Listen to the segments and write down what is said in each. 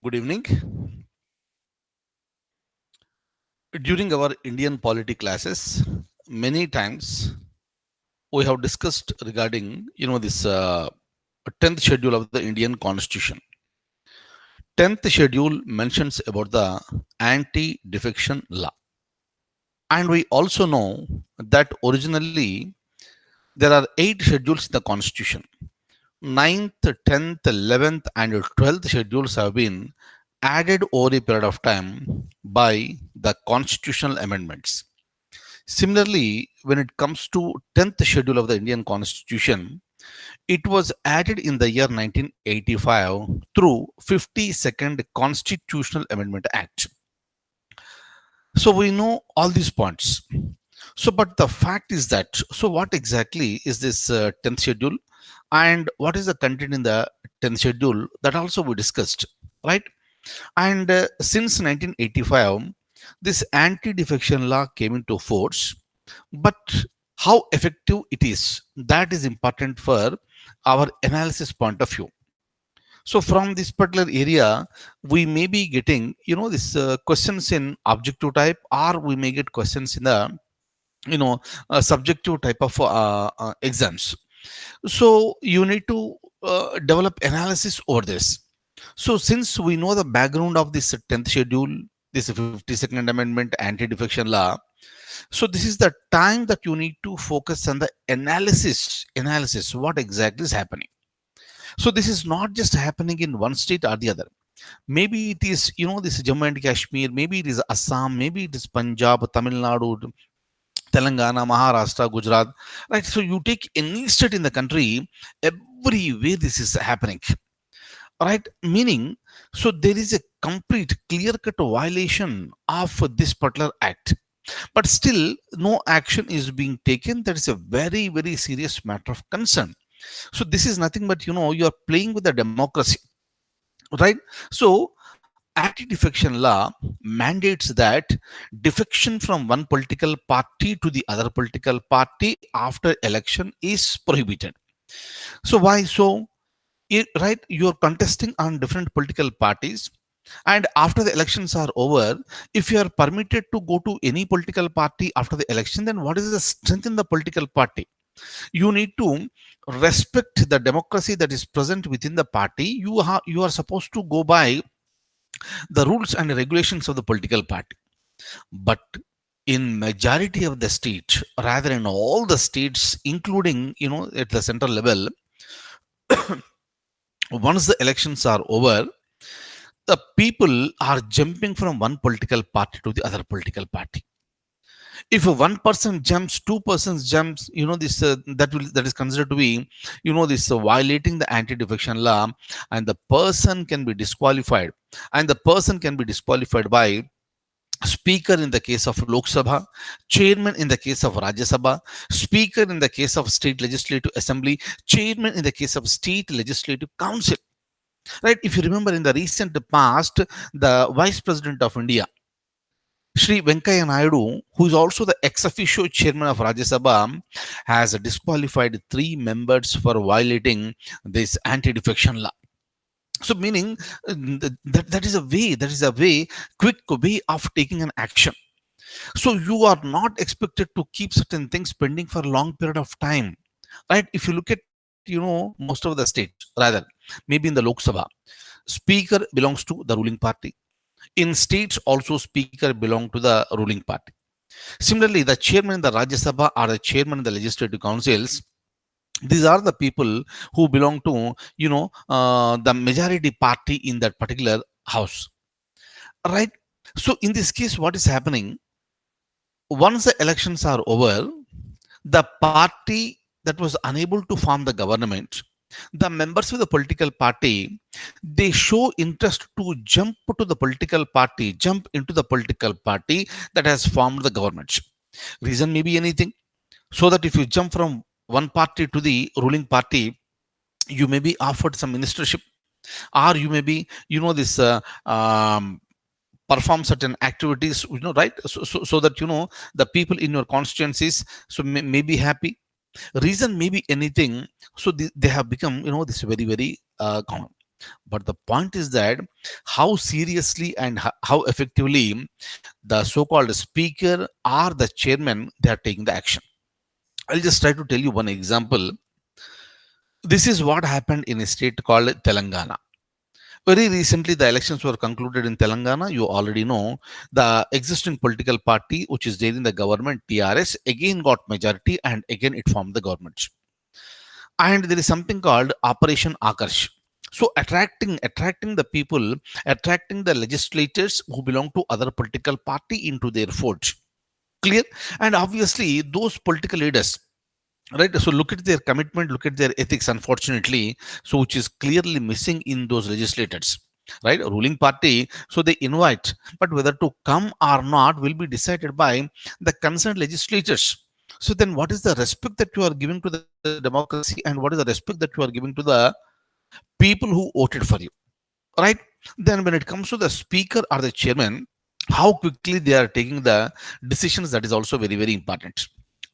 Good evening. During our Indian polity classes, many times we have discussed regarding this 10th schedule of the Indian Constitution. 10th schedule mentions about the anti-defection law, and we also know that originally there are 8 schedules in the Constitution. Ninth, 10th, 11th, and 12th schedules have been added over a period of time by the constitutional amendments. Similarly, when it comes to 10th schedule of the Indian Constitution, it was added in the year 1985 through 52nd Constitutional Amendment Act. So we know all these points. So, but the fact is that, so what exactly is this 10th schedule and what is the content in the 10th schedule, that also we discussed, right? And since 1985, this anti-defection law came into force, but how effective it is, that is important for our analysis point of view. So from this particular area, we may be getting, this questions in objective type, or we may get questions in the, subjective type of exams. So you need to develop analysis over this. So since we know the background of this 10th schedule, this 52nd Amendment, anti-defection law, so this is the time that you need to focus on the analysis, what exactly is happening. So this is not just happening in one state or the other. Maybe it is, this Jammu and Kashmir, maybe it is Assam, maybe it is Punjab, Tamil Nadu, Telangana, Maharashtra, Gujarat, right? So you take any state in the country, everywhere this is happening, right? Meaning, so there is a complete clear-cut violation of this particular act, but still no action is being taken. That is a very, very serious matter of concern. So this is nothing but, you are playing with the democracy, right? So anti-defection law mandates that defection from one political party to the other political party after election is prohibited. So why so? Right, you're contesting on different political parties, and after the elections are over, if you are permitted to go to any political party after the election, then what is the strength in the political party? You need to respect the democracy that is present within the party. You are supposed to go by the rules and regulations of the political party. But in majority of the states, rather in all the states, including at the central level, once the elections are over, the people are jumping from one political party to the other political party. If one person jumps, two persons jumps, this that is considered to be, this violating the anti-defection law, and the person can be disqualified, and the person can be disqualified by speaker in the case of Lok Sabha, chairman in the case of Rajya Sabha, speaker in the case of state legislative assembly, chairman in the case of state legislative council. Right? If you remember in the recent past, the vice president of India, Shri Venkaiah Naidu, who is also the ex officio chairman of Rajya Sabha, has disqualified 3 members for violating this anti-defection law. So meaning that is a way, quick way of taking an action. So you are not expected to keep certain things pending for a long period of time, right? If you look at most of the states, rather maybe in the Lok Sabha, speaker belongs to the ruling party. In states also, speaker belong to the ruling party. Similarly, the chairman in the Rajya Sabha or the chairman in the legislative councils, these are the people who belong to the majority party in that particular house, right? So in this case, what is happening, once the elections are over, the party that was unable to form the government, the members of the political party, they show interest to jump into the political party that has formed the government. Reason may be anything. So that if you jump from one party to the ruling party, you may be offered some ministership, or you may be this perform certain activities, right? So that the people in your constituencies may be happy. Reason may be anything. So they have become this very, very common. But the point is that how seriously and how effectively the so-called speaker or the chairman they are taking the action. I'll just try to tell you one example. This is what happened in a state called Telangana. Very recently, the elections were concluded in Telangana. You already know the existing political party, which is there in the government, TRS, again got majority and again it formed the government. And there is something called Operation Akarsh. So attracting the people, attracting the legislators who belong to other political party into their fold. Clear? And obviously, those political leaders, right, so look at their commitment, look at their ethics, unfortunately, so which is clearly missing in those legislators, right, ruling party. So they invite, but whether to come or not will be decided by the concerned legislators. So then what is the respect that you are giving to the democracy, and what is the respect that you are giving to the people who voted for you, right? Then when it comes to the speaker or the chairman, how quickly they are taking the decisions, that is also very very important.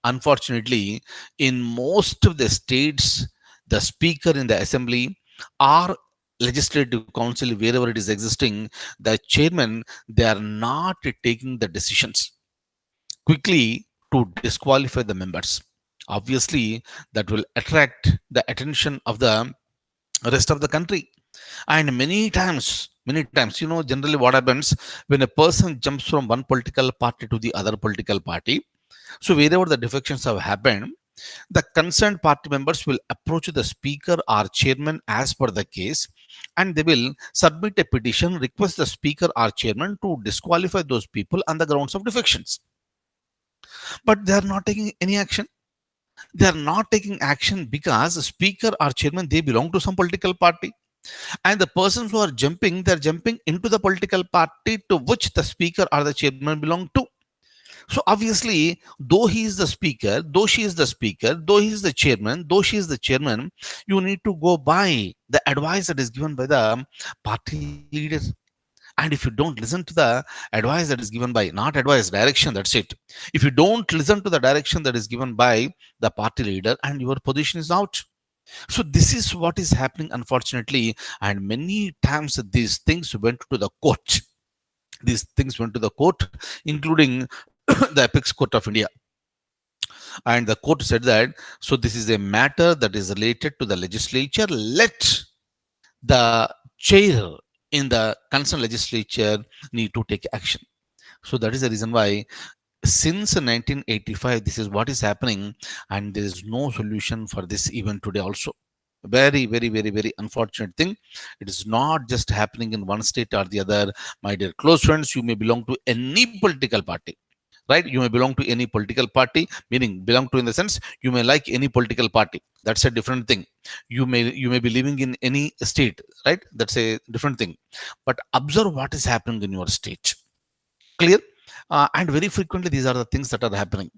Unfortunately, in most of the states, the speaker in the assembly or legislative council, wherever it is existing, the chairman, they are not taking the decisions quickly to disqualify the members. Obviously, that will attract the attention of the rest of the country. And many times, generally what happens when a person jumps from one political party to the other political party, so wherever the defections have happened, the concerned party members will approach the speaker or chairman as per the case, and they will submit a petition, request the speaker or chairman to disqualify those people on the grounds of defections. But they are not taking any action. They are not taking action because the speaker or chairman, they belong to some political party, and the persons who are jumping, they're jumping into the political party to which the speaker or the chairman belong to. So obviously, though he is the speaker, though she is the speaker, though he is the chairman, though she is the chairman, you need to go by the advice that is given by the party leader. And if you don't listen to the advice that is given by, not advice, direction, that's it. If you don't listen to the direction that is given by the party leader, and your position is out. So this is what is happening, unfortunately. And many times these things went to the court. These things went to the court, including the Apex Court of India. And the court said that, so this is a matter that is related to the legislature. Let the chair in the concerned legislature need to take action. So that is the reason why since 1985 this is what is happening, and there is no solution for this even today also. Very very very very unfortunate thing. It is not just happening in one state or the other. My dear close friends, you may belong to any political party, right? You may belong to any political party, meaning belong to in the sense you may like any political party, that's a different thing. You may be living in any state, right? That's a different thing. But observe what is happening in your state. Clear? And very frequently these are the things that are happening.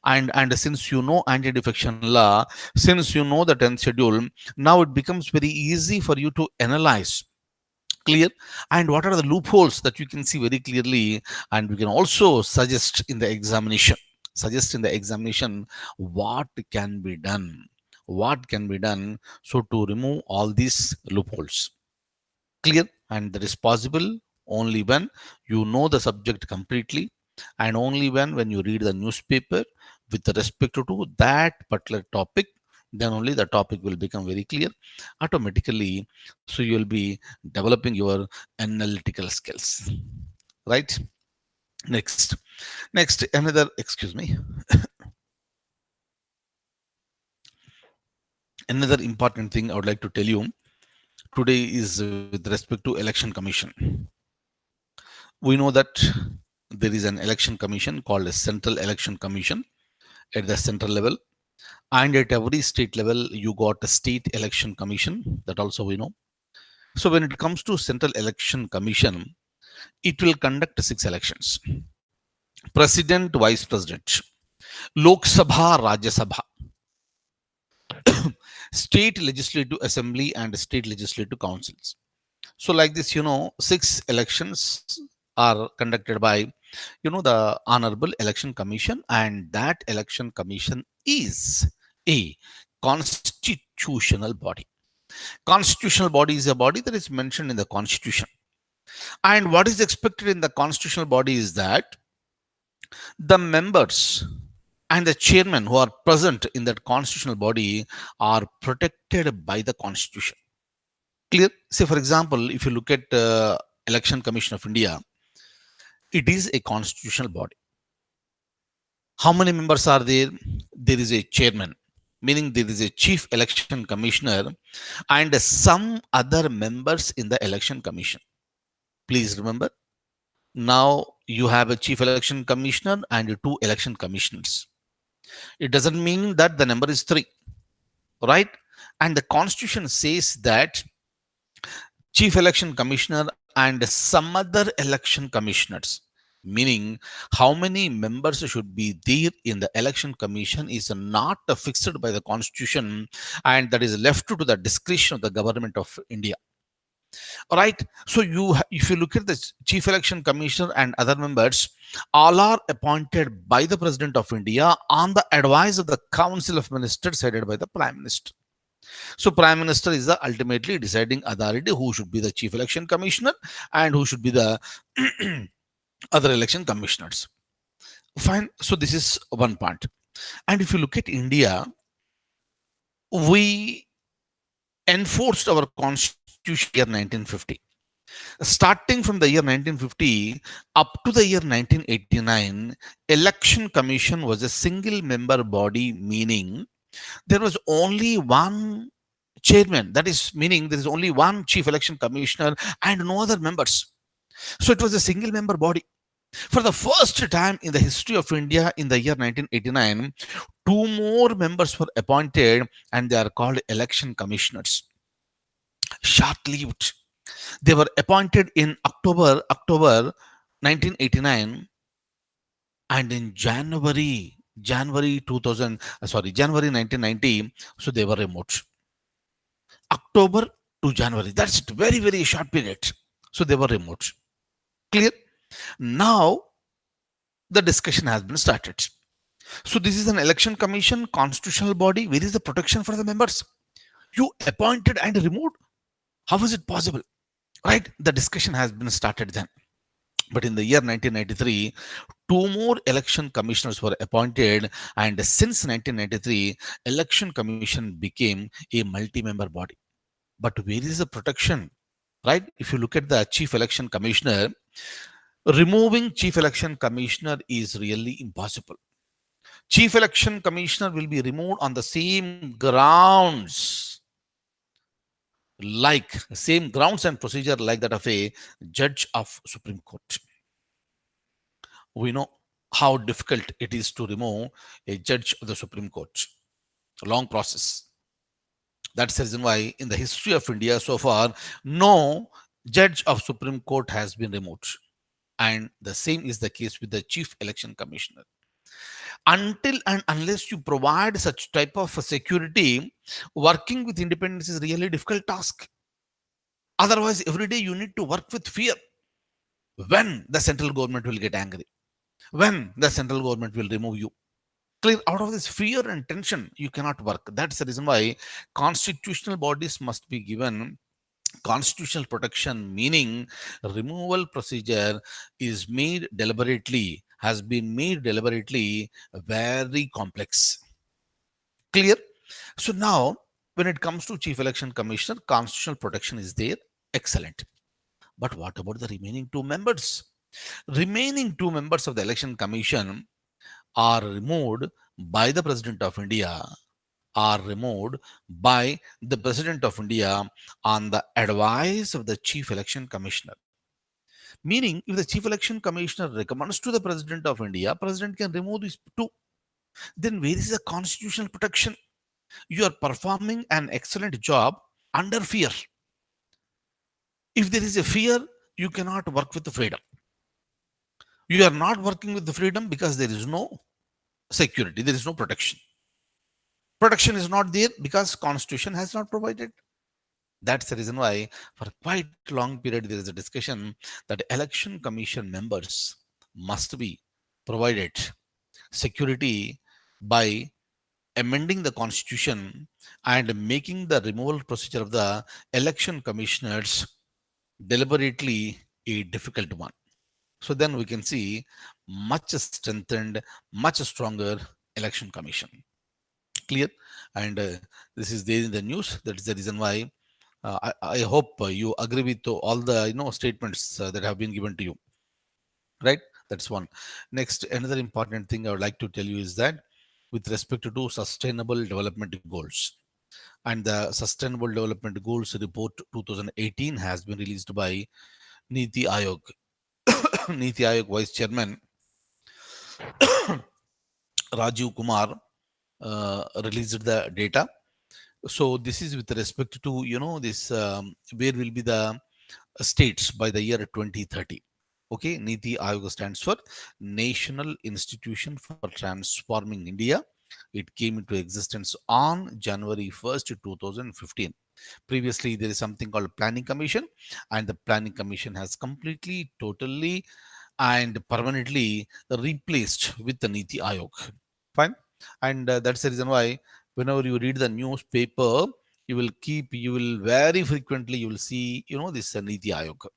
And since you know anti-defection law, since you know the 10th schedule, now it becomes very easy for you to analyze. Clear? And what are the loopholes that you can see very clearly, and we can also suggest in the examination what can be done, so to remove all these loopholes. Clear? And that is possible only when you know the subject completely, and only when you read the newspaper with respect to that particular topic, then only the topic will become very clear automatically. So you will be developing your analytical skills, right? Next another, excuse me, another important thing I would like to tell you today is with respect to election commission. We know that there is an election commission called a central election commission at the central level, and at every state level you got a state election commission, that also we know. So when it comes to central election commission, it will conduct 6 elections: president, vice president, lok sabha, rajya sabha, state legislative assembly, and state legislative councils. So like this, 6 elections are conducted by the honorable election commission, and that election commission is a constitutional body. Constitutional body is a body that is mentioned in the constitution. And what is expected in the constitutional body is that the members and the chairman who are present in that constitutional body are protected by the constitution. Clear? Say, for example, if you look at Election Commission of India, it is a constitutional body. How many members are there? There is a chairman, meaning there is a chief election commissioner and some other members in the election commission. Please remember, now you have a chief election commissioner and two election commissioners. It doesn't mean that the number is three, right? And the constitution says that chief election commissioner and some other election commissioners, meaning how many members should be there in the election commission is not fixed by the constitution, and that is left to the discretion of the government of India. All right. So if you look at the chief election commissioner and other members, all are appointed by the president of India on the advice of the council of ministers headed by the prime minister. So prime minister is the ultimately deciding authority who should be the chief election commissioner and who should be the other election commissioners. Fine. So this is one part. And if you look at India, we enforced our constitution year 1950. Starting from the year 1950 up to the year 1989, election commission was a single member body, meaning there was only one chairman. That is meaning there is only one chief election commissioner and no other members. So it was a single member body. For the first time in the history of India in the year 1989, two more members were appointed and they are called election commissioners. Short-lived. They were appointed in October 1989, and in January 2000, January 1990, so they were removed. October to January, that's it, very, very short period. So they were removed. Clear? Now the discussion has been started. So this is an election commission, constitutional body. Where is the protection for the members? You appointed and removed. How is it possible? Right? The discussion has been started then. But in the year 1993, two more election commissioners were appointed, and since 1993, election commission became a multi-member body. But where is the protection? Right? If you look at the chief election commissioner, removing chief election commissioner is really impossible. Chief election commissioner will be removed on the same grounds and procedure like that of a judge of Supreme Court. We know how difficult it is to remove a judge of the Supreme Court. It's a long process. That's the reason why in the history of India so far, no judge of Supreme Court has been removed. And the same is the case with the chief election commissioner. Until and unless you provide such type of security, working with independence is really a difficult task. Otherwise, every day you need to work with fear. When the central government will get angry, when the central government will remove you. Clear? Out of this fear and tension, you cannot work. That's the reason why constitutional bodies must be given constitutional protection, meaning removal procedure is made deliberately, has been made deliberately very complex. Clear? So now, when it comes to chief election commissioner, constitutional protection is there. Excellent. But what about the remaining two members? Remaining two members of the election commission are removed by the President of India, on the advice of the chief election commissioner. Meaning, if the chief election commissioner recommends to the President of India, President can remove these two. Then where is the constitutional protection? You are performing an excellent job under fear. If there is a fear, you cannot work with the freedom. You are not working with the freedom because there is no security, there is no protection. Protection is not there because constitution has not provided. That's the reason why for quite long period there is a discussion that election commission members must be provided security by amending the constitution and making the removal procedure of the election commissioners deliberately a difficult one. So then we can see much strengthened, much stronger election commission. Clear? And this is there in the news. That is the reason why I hope you agree with all the statements that have been given to you. Right? That's one. Next, another important thing I would like to tell you is that with respect to sustainable development goals, and the Sustainable Development Goals Report 2018 has been released by Niti Ayog. Niti Ayog Vice Chairman Rajiv Kumar released the data. So this is with respect to this where will be the states by the year 2030. Okay, Niti Aayog stands for National Institution for Transforming India. It came into existence on January 1st, 2015. Previously, there is something called Planning Commission, and the Planning Commission has completely, totally, and permanently replaced with the Niti Aayog. Fine, and that's the reason why whenever you read the newspaper, you will very frequently you will see this Niti Aayog.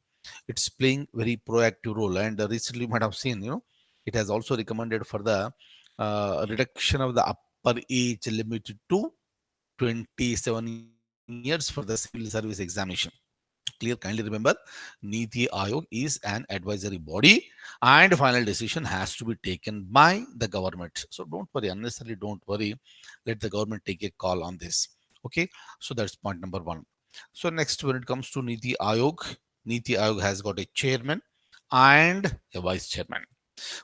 It's playing very proactive role, and recently you might have seen it has also recommended for the reduction of the upper age limit to 27 years for the civil service examination. Clear? Kindly remember, Niti Aayog is an advisory body, and final decision has to be taken by the government. So don't worry, unnecessarily don't worry. Let the government take a call on this. Okay, so that's point number one. So next, when it comes to Niti Aayog has got a chairman and a vice chairman.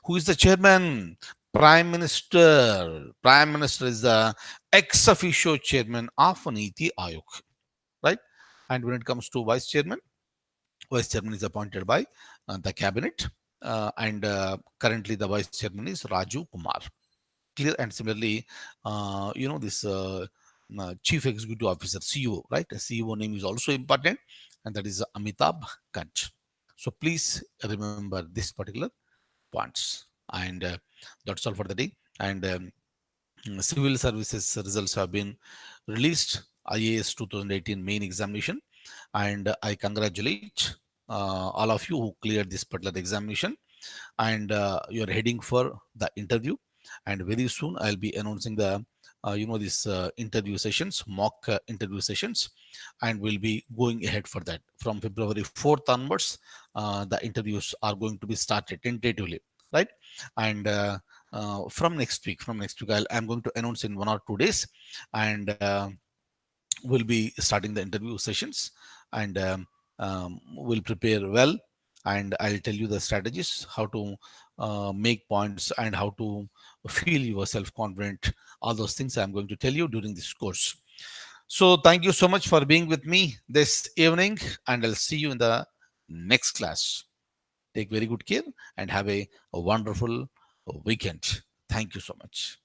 Who is the chairman? Prime Minister. Prime Minister is the ex officio chairman of Niti Aayog, right? And when it comes to vice chairman is appointed by the cabinet, and currently the vice chairman is Raju Kumar. Clear? And similarly, this chief executive officer, CEO, right? A CEO name is also important, and that is Amitabh Kant. So please remember this particular points. And that's all for the day. And civil services results have been released. IAS 2018 main examination, and I congratulate all of you who cleared this particular examination, and you're heading for the interview. And very soon I'll be announcing the this interview sessions, mock interview sessions, and we'll be going ahead for that from February 4th onwards. The interviews are going to be started tentatively, right? And from next week I'm going to announce in 1 or 2 days, and we'll be starting the interview sessions, and we'll prepare well, and I'll tell you the strategies how to make points and how to feel yourself confident. All those things I'm going to tell you during this course. So thank you so much for being with me this evening, and I'll see you in the next class. Take very good care and have a wonderful weekend. Thank you so much.